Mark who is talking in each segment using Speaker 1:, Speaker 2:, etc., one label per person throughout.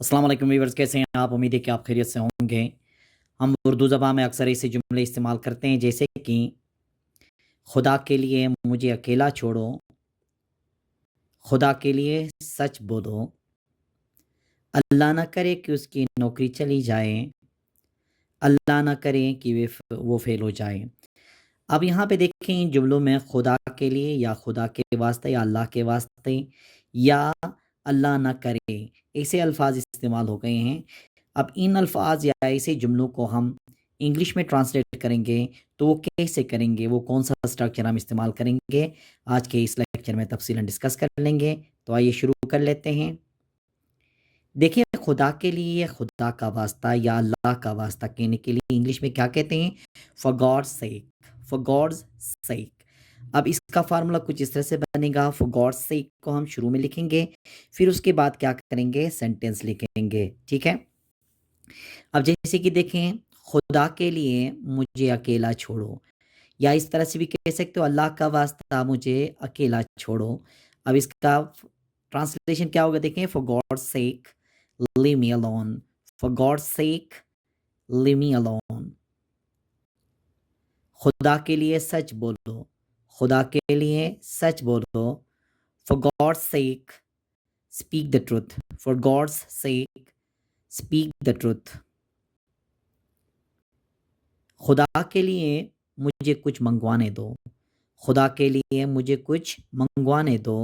Speaker 1: अस्सलाम वालेकुम व्यूअर्स, कैसे हैं आप? उम्मीद है कि आप खैरियत से होंगे। हम उर्दू ज़बान में अक्सर ऐसे जुमले इस्तेमाल करते हैं जैसे कि खुदा के लिए मुझे अकेला छोड़ो, खुदा के लिए सच बोलो, अल्लाह ना करे कि उसकी नौकरी चली जाए, अल्लाह ना करे कि वो फ़ेल हो जाए। अब यहाँ पे देखें इन जुमलों में खुदा के लिए या खुदा के वास्ते या अल्लाह के वास्ते या अल्लाह ना करे, ऐसे अल्फाज इस्तेमाल हो गए हैं। अब इन अल्फाज या ऐसे जुमलों को हम इंग्लिश में ट्रांसलेट करेंगे तो वो कैसे करेंगे, वो कौन सा स्ट्रक्चर हम इस्तेमाल करेंगे, आज के इस लेक्चर में तफसीलन डिस्कस कर लेंगे। तो आइए शुरू कर लेते हैं। देखिए, खुदा के लिए खुदा का वास्ता या अल्लाह का वास्ता कहने के लिए इंग्लिश में क्या कहते हैं? For God's sake, for God's sake. अब इसका फार्मूला कुछ इस तरह से बनेगा, फॉर गॉड्स सेक को हम शुरू में लिखेंगे, फिर उसके बाद क्या करेंगे, सेंटेंस लिखेंगे। ठीक है। अब जैसे कि देखें, खुदा के लिए मुझे अकेला छोड़ो, या इस तरह से भी कह सकते हो, अल्लाह का वास्ता मुझे अकेला छोड़ो। अब इसका ट्रांसलेशन क्या होगा, देखें, for God's sake leave me alone, for God's sake leave me alone। खुदा के लिए सच बोलो, खुदा के लिए सच बोलो, for God's sake speak the truth, for God's sake speak the truth। खुदा के लिए मुझे कुछ मंगवाने दो, खुदा के लिए मुझे कुछ मंगवाने दो,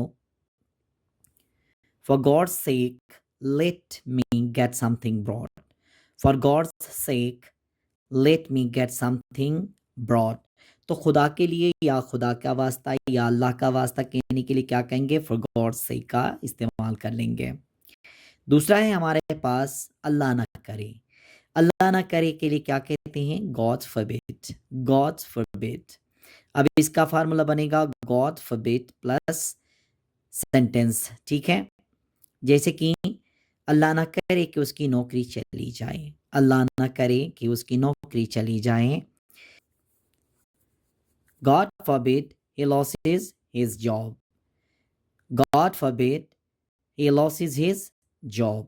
Speaker 1: for God's sake let me get something brought, for God's sake let me get something broad. तो खुदा के लिए या खुदा का वास्ता या अल्लाह का वास्ता कहने के लिए क्या कहेंगे, फॉर गॉड से का इस्तेमाल कर लेंगे। दूसरा है हमारे पास अल्लाह ना करे, अल्लाह ना करे के लिए क्या कहते हैं, गॉड फॉरबिड, गॉड फॉरबिड। अब इसका फार्मूला बनेगा गॉड फॉरबिड प्लस सेंटेंस। ठीक है। जैसे कि अल्लाह ना करे कि उसकी नौकरी चली जाए, अल्लाह ना करे कि उसकी नौकरी चली जाए। God forbid he loses his job, God forbid he loses his job।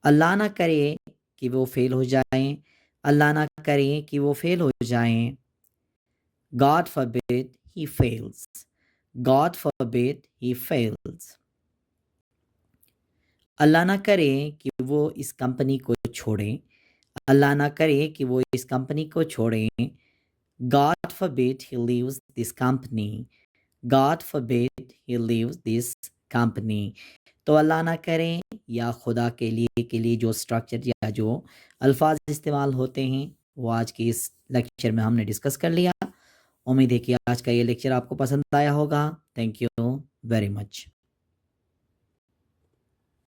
Speaker 1: अल्लाह ना करे कि वो फेल हो जाएं, अल्लाह ना करे कि वो फेल हो जाएं। God forbid he fails, God forbid he fails। अल्लाह ना करे कि वो इस कंपनी को छोड़ें, अल्लाह ना करे कि वो इस कंपनी को छोड़ें। God forbid he leaves this company, God forbid he leaves this company। तो अल्लाह ना करें या खुदा के लिए जो स्ट्रक्चर या जो अल्फाज इस्तेमाल होते हैं वो आज के इस लेक्चर में हमने डिस्कस कर लिया। उम्मीद है कि आज का ये लेक्चर आपको पसंद आया होगा। Thank you very much.